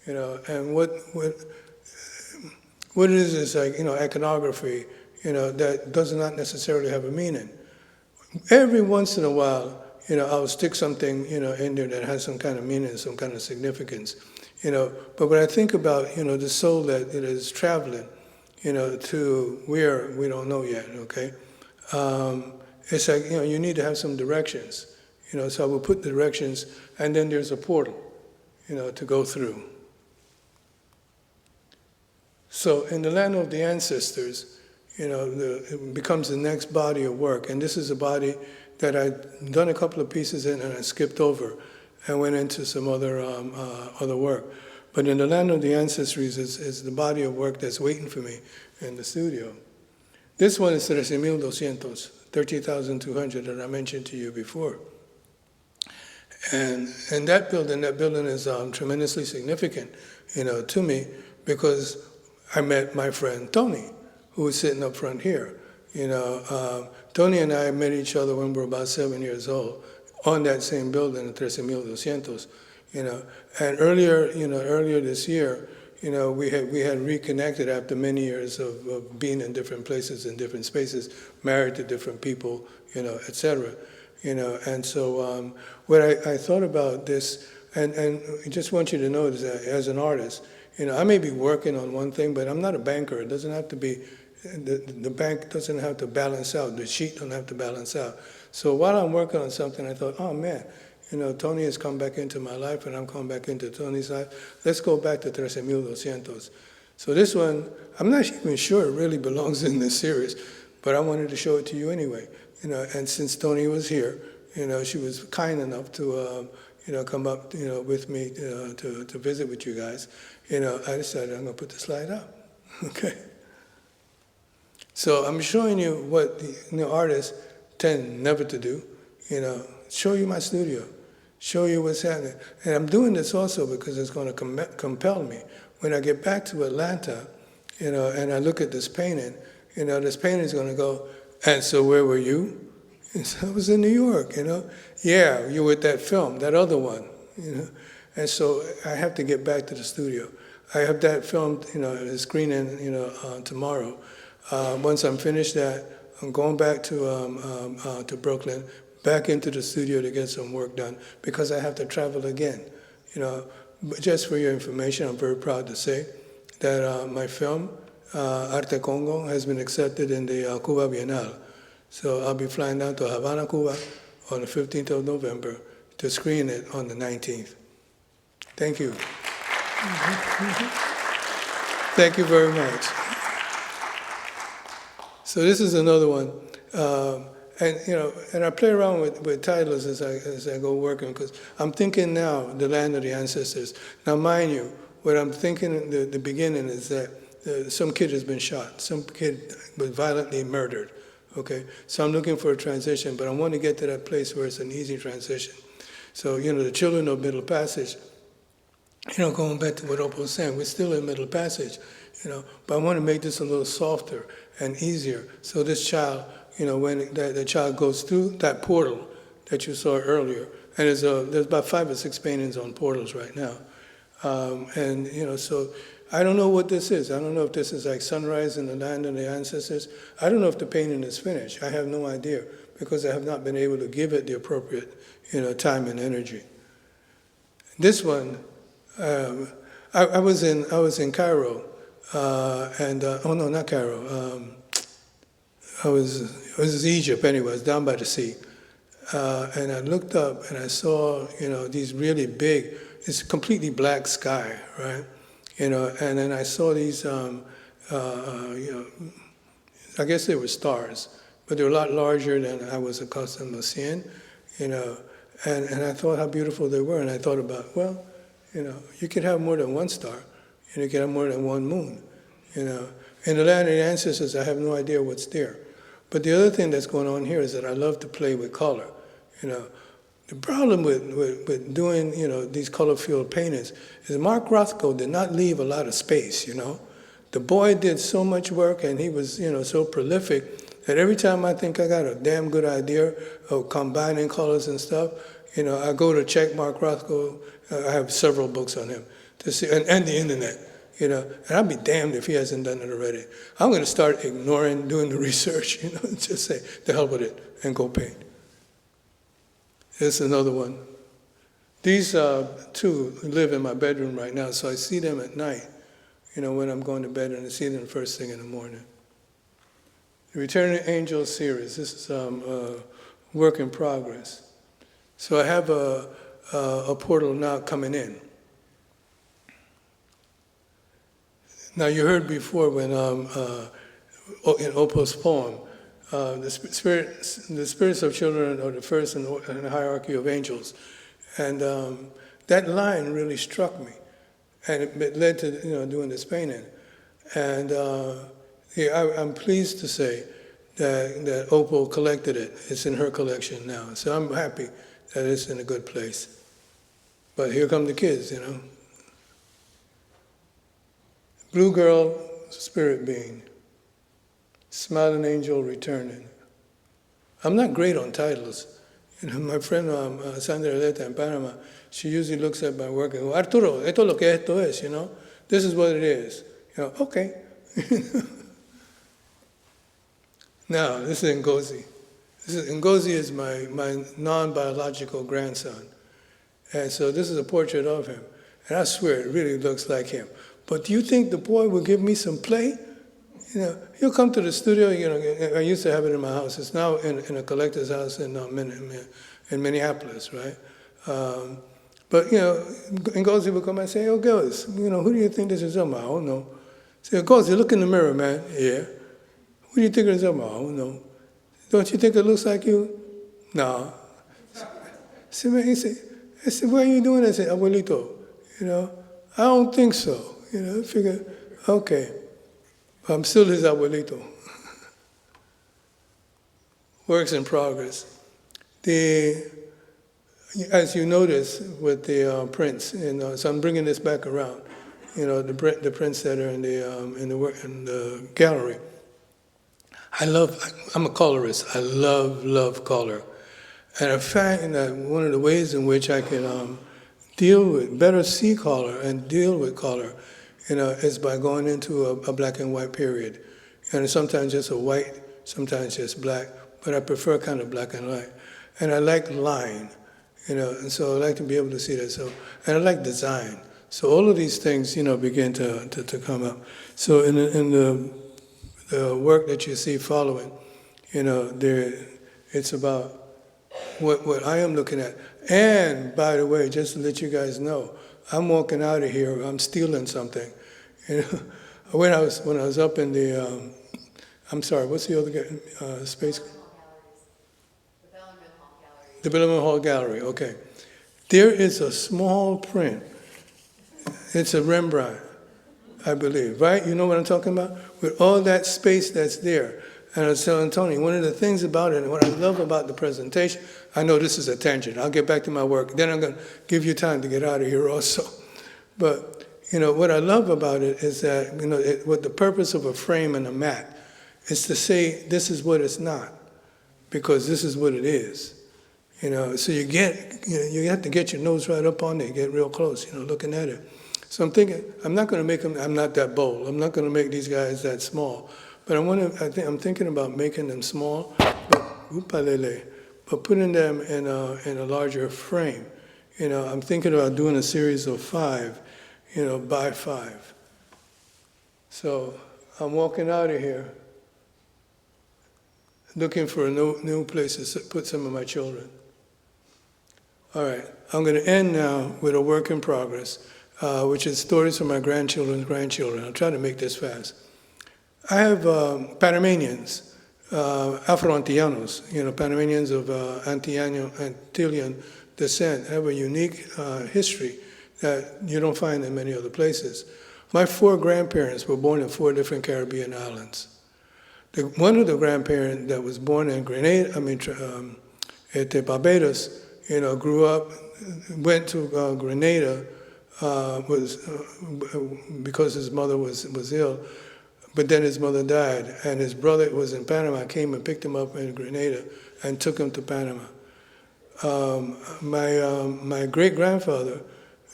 And what it is like, iconography, that does not necessarily have a meaning. Every once in a while, I'll stick something, in there that has some kind of meaning, some kind of significance, But when I think about, the soul that it is traveling, to where we don't know yet, okay? It's like, you need to have some directions, so I will put the directions, and then there's a portal, to go through. So in the land of the ancestors, it becomes the next body of work. And this is a body that I'd done a couple of pieces in and I skipped over and went into some other work. But in the land of the ancestors is the body of work that's waiting for me in the studio. This one is 13,200 that I mentioned to you before. And that building is tremendously significant, to me, because I met my friend Tony, who was sitting up front here. Tony and I met each other when we were about 7 years old on that same building, 13,200. And earlier this year, we had reconnected after many years of being in different places, in different spaces, married to different people, et cetera. And so what I thought about this, and I just want you to know is that as an artist, I may be working on one thing, but I'm not a banker. It doesn't have to be, the bank doesn't have to balance out. The sheet don't have to balance out. So while I'm working on something, I thought, oh man, Tony has come back into my life and I'm coming back into Tony's life. Let's go back to 13,200. So this one, I'm not even sure it really belongs in this series, but I wanted to show it to you anyway. And since Tony was here, she was kind enough to, come up, with me to visit with you guys. I decided I'm going to put the slide up. Okay. So I'm showing you what the artists tend never to do, show you my studio, show you what's happening. And I'm doing this also because it's going to compel me. When I get back to Atlanta, and I look at this painting, this painting is going to go, and so where were you? And so I was in New York, Yeah, you were with that film, that other one, And so I have to get back to the studio. I have that film, screening, tomorrow. Once I'm finished that, I'm going back to Brooklyn, back into the studio to get some work done because I have to travel again. But just for your information, I'm very proud to say that my film, Arte Congo, has been accepted in the Cuba Biennale. So I'll be flying down to Havana, Cuba on the 15th of November to screen it on the 19th. Thank you. Thank you very much. So this is another one. And I play around with titles as I go working because I'm thinking now, the land of the ancestors. Now, mind you, what I'm thinking in the beginning is that some kid has been shot. Some kid was violently murdered. Okay, so I'm looking for a transition, but I want to get to that place where it's an easy transition. So, the children of Middle Passage, going back to what Opal was saying, we're still in Middle Passage, but I want to make this a little softer and easier. So this child, when the child goes through that portal that you saw earlier, and there's about 5 or 6 paintings on portals right now. So I don't know what this is. I don't know if this is like sunrise in the land of the ancestors. I don't know if the painting is finished. I have no idea because I have not been able to give it the appropriate, time and energy. This one, I was in Cairo, not Cairo. It was Egypt anyway. I was down by the sea, and I looked up and I saw these really big. It's a completely black sky, right? And then I saw these. I guess they were stars, but they were a lot larger than I was accustomed to seeing, And I thought how beautiful they were, and I thought about you could have more than one star, and you could have more than one moon, In the land of the ancestors, I have no idea what's there. But the other thing that's going on here is that I love to play with color, The problem with doing, these color-filled paintings is Mark Rothko did not leave a lot of space, The boy did so much work, and he was, so prolific that every time I think I got a damn good idea of combining colors and stuff, I go to check Mark Rothko. I have several books on him to see, and the internet, and I'd be damned if he hasn't done it already. I'm going to start ignoring doing the research, just say, the hell with it, and go paint. Here's another one. These two live in my bedroom right now, so I see them at night, when I'm going to bed, and I see them first thing in the morning. The Returning Angels series, this is work in progress. So I have a portal now coming in. Now you heard before when in Opal's poem, the spirits of children are the first in the hierarchy of angels, and that line really struck me, and it led to doing this painting, and I'm pleased to say that Opal collected it. It's in her collection now, so I'm happy that it's in a good place. But here come the kids, Blue girl, spirit being. Smiling angel returning. I'm not great on titles. My friend Sandra Leta in Panama, she usually looks at my work and goes, Arturo, esto es lo que esto es, This is what it is. Okay. Now, this is Ngozi. Ngozi is my non-biological grandson. And so this is a portrait of him. And I swear, it really looks like him. But do you think the boy will give me some play? He'll come to the studio, I used to have it in my house. It's now in a collector's house in Minneapolis, right? But, Ngozi will come and say, oh, girls, who do you think this is about? I don't know. Say, Ngozi, look in the mirror, man. Yeah. Who do you think it is about? I don't know. Don't you think it looks like you? No. I said, why are you doing that? I said, abuelito, I don't think so. I figure, okay, I'm still his abuelito. Works in progress. As you notice with the prints, so I'm bringing this back around. The prints that are in the gallery. I'm a colorist. I love color, and in fact, one of the ways in which I can better see color and deal with color, is by going into a black and white period, and sometimes just a white, sometimes just black, but I prefer kind of black and white, and I like line. And so I like to be able to see that. So, and I like design. So all of these things, begin to come up. So in the work that you see following, it's about what I am looking at. And by the way, just to let you guys know, I'm walking out of here. I'm stealing something. When I was up in the, I'm sorry, what's the other space? The Brandywine Hall Gallery, okay. There is a small print. It's a Rembrandt, I believe, right? You know what I'm talking about? With all that space that's there. And I was telling Tony, one of the things about it, and what I love about the presentation, I know this is a tangent. I'll get back to my work. Then I'm going to give you time to get out of here also. But, what I love about it is that, what the purpose of a frame and a mat is to say this is what it's not, because this is what it is. So you have to get your nose right up on it, get real close, looking at it. So I'm thinking, I'm not going to make them, I'm not that bold. I'm not going to make these guys that small. But I'm thinking about making them small, but putting them in a larger frame. I'm thinking about doing a series of 5, by 5. So I'm walking out of here looking for a new place to put some of my children. All right, I'm going to end now with a work in progress, which is stories from my grandchildren's grandchildren. I'll try to make this fast. I have Panamanians, Afro-Antillanos, Panamanians of Antillean descent, have a unique history that you don't find in many other places. My 4 grandparents were born in 4 different Caribbean islands. One of the grandparents that was born in Grenada, at Barbados, grew up, went to Grenada, because his mother was ill, but then his mother died, and his brother was in Panama, came and picked him up in Grenada and took him to Panama. My great-grandfather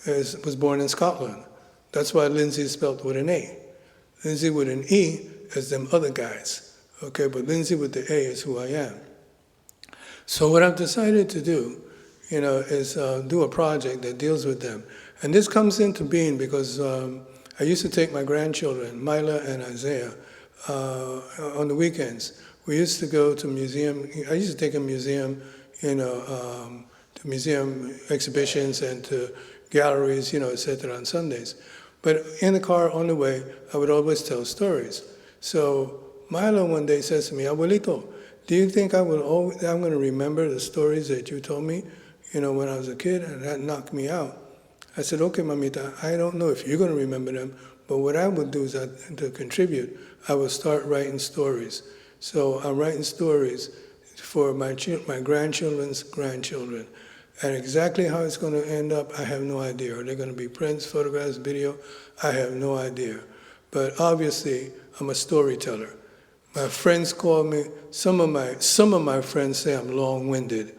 was born in Scotland. That's why Lindsay is spelled with an A. Lindsay with an E is them other guys, okay? But Lindsay with the A is who I am. So what I've decided to do, is do a project that deals with them. And this comes into being because I used to take my grandchildren, Mila and Isaiah, on the weekends. We used to go to museum. I used to take them museum, to museum exhibitions and to galleries, etc. on Sundays. But in the car on the way, I would always tell stories. So Milo one day says to me, Abuelito, do you think I'm going to remember the stories that you told me, when I was a kid? And that knocked me out. I said, okay, Mamita, I don't know if you're going to remember them, but what I would do is to contribute, I would start writing stories. So I'm writing stories for my grandchildren's grandchildren. And exactly how it's going to end up, I have no idea. Are they going to be prints, photographs, video? I have no idea. But obviously, I'm a storyteller. My friends call me, some of my friends say I'm long-winded.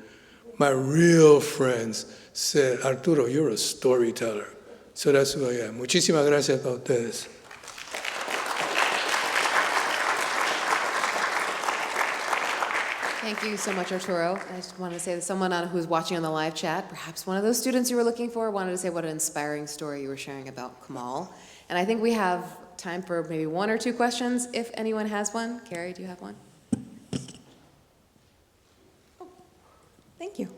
My real friends said, Arturo, you're a storyteller. So that's who I am. Muchísimas gracias a ustedes. Thank you so much, Arturo. I just wanted to say that someone who's watching on the live chat, perhaps one of those students you were looking for, wanted to say what an inspiring story you were sharing about Kamal. And I think we have time for maybe 1 or 2 questions, if anyone has one. Carrie, do you have one? Oh, thank you.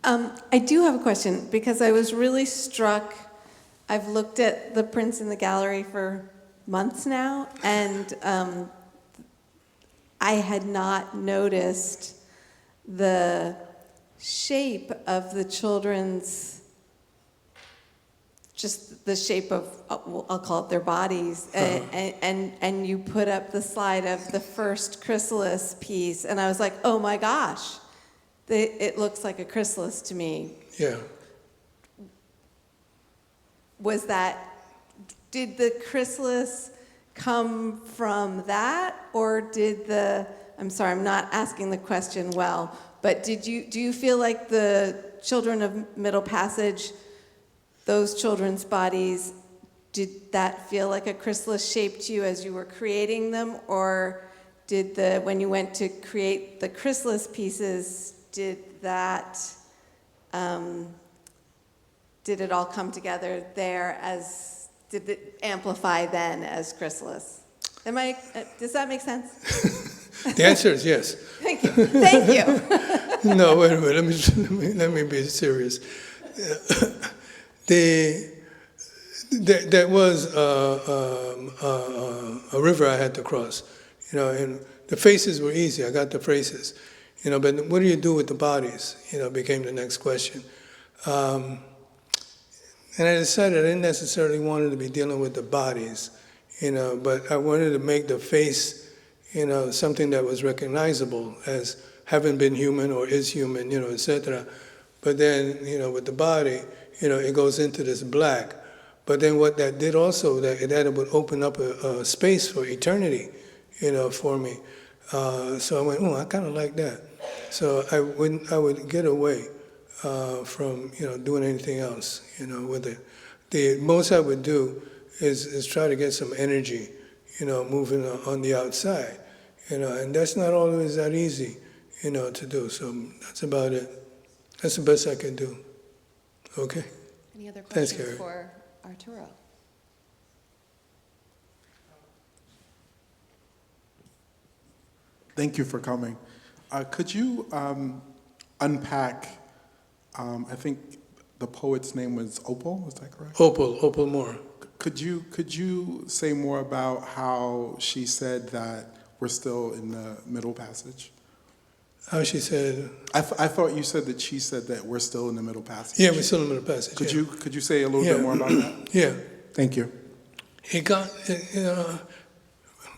I do have a question because I was really struck. I've looked at the prints in the gallery for months now, and I had not noticed the shape of the children's just the shape of, I'll call it their bodies, and you put up the slide of the first chrysalis piece, and I was like, oh my gosh, it looks like a chrysalis to me. Yeah. Did the chrysalis come from that, or I'm sorry, I'm not asking the question well, but do you feel like the children of Middle Passage, those children's bodies, did that feel like a chrysalis shape to you as you were creating them, or when you went to create the chrysalis pieces, did it all come together there did it amplify then as chrysalis? Does that make sense? The answer is yes. Thank you. Thank you. No, wait a minute. Let me be serious. There was a river I had to cross, and the faces were easy. I got the faces, but what do you do with the bodies? Became the next question. And I decided I didn't necessarily want to be dealing with the bodies, but I wanted to make the face, something that was recognizable as having been human or is human, etc. But then, with the body, it goes into this black. But then what that did also, that it would open up a space for eternity, for me. So I went, I kind of like that. So I would get away from doing anything else, with it. The most I would do is try to get some energy, moving on the outside, and that's not always that easy, to do. So that's about it. That's the best I can do. Okay. Any other Thanks, questions Gary. for Arturo? Thank you for coming. Could you unpack, I think the poet's name was Opal, is that correct? Opal Moore. Could you say more about how she said that we're still in the Middle Passage? How she said? I thought you said that she said that we're still in the Middle Passage. Yeah, we're still in the Middle Passage. Could you say a little bit more about that? Yeah. Thank you. He got,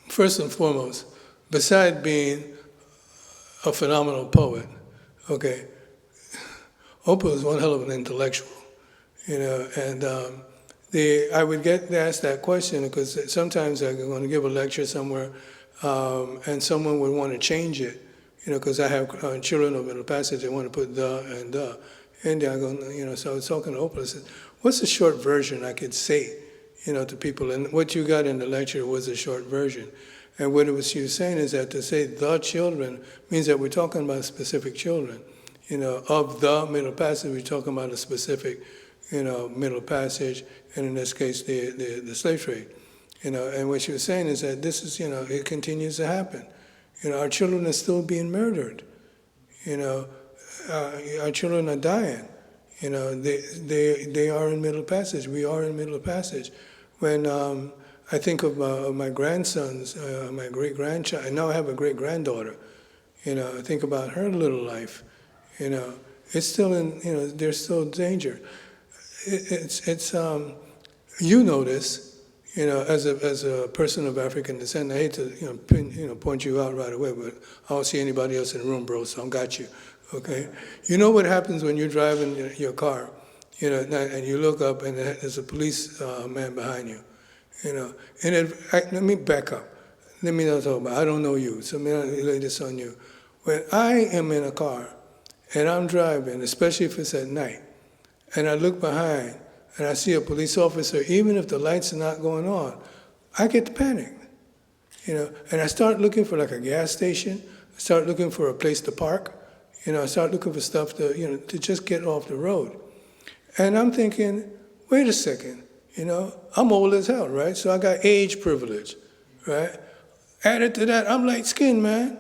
first and foremost, besides being a phenomenal poet, okay, Oprah was one hell of an intellectual, and I would get asked that question because sometimes I'm going to give a lecture somewhere, and someone would want to change it, because I have children of Middle Passage, they want to put the and the. And I go, so I was talking to Oprah, I said, what's the short version I could say, to people? And what you got in the lecture was a short version. And what she was saying is that to say the children means that we're talking about specific children. Of the Middle Passage, we're talking about a specific, Middle Passage, and in this case, the slave trade. And what she was saying is that this is, it continues to happen. Our children are still being murdered. Our children are dying. They are in Middle Passage. We are in Middle Passage. When I think of my grandsons, my great-grandchild, and now I have a great-granddaughter, I think about her little life, it's still in, there's still danger. It's you know this, as a person of African descent. I hate to, point you out right away, but I don't see anybody else in the room, bro, so I got you, okay? You know what happens when you're driving your car, and you look up and there's a police man behind you, and let me back up. Let me not talk about, I don't know you, so let me lay this on you. When I am in a car and I'm driving, especially if it's at night, and I look behind and I see a police officer, even if the lights are not going on, I get to panic, and I start looking for like a gas station, I start looking for a place to park, I start looking for stuff to, to just get off the road. And I'm thinking, wait a second, I'm old as hell, right? So I got age privilege, right? Added to that, I'm light-skinned, man,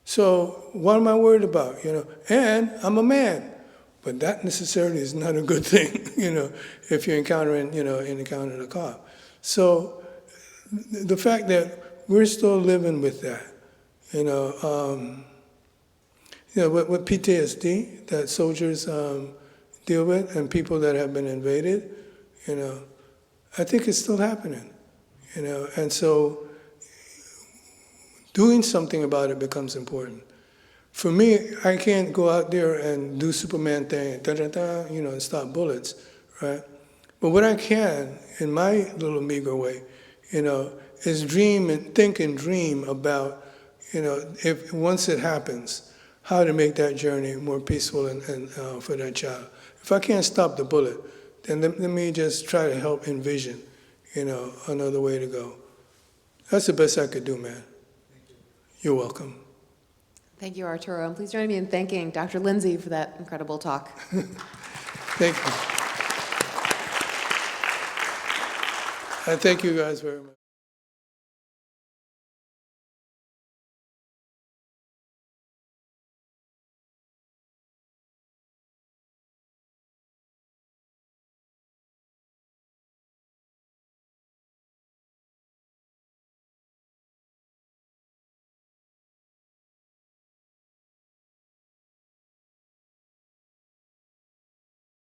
So what am I worried about, And I'm a man. But that necessarily is not a good thing, if you're encountering a cop. So the fact that we're still living with that, with PTSD, that soldiers deal with, and people that have been invaded, you know, I think it's still happening, you know, and so doing something about it becomes important. For me, I can't go out there and do Superman thing, da-da-da, you know, and stop bullets, right? But what I can, in my little meager way, you know, is dream and think and dream about, you know, if once it happens, how to make that journey more peaceful and for that child. If I can't stop the bullet, then let me just try to help envision, you know, another way to go. That's the best I could do, man. You're welcome. Thank you, Arturo. And please join me in thanking Dr. Lindsay for that incredible talk. Thank you. I thank you guys very much.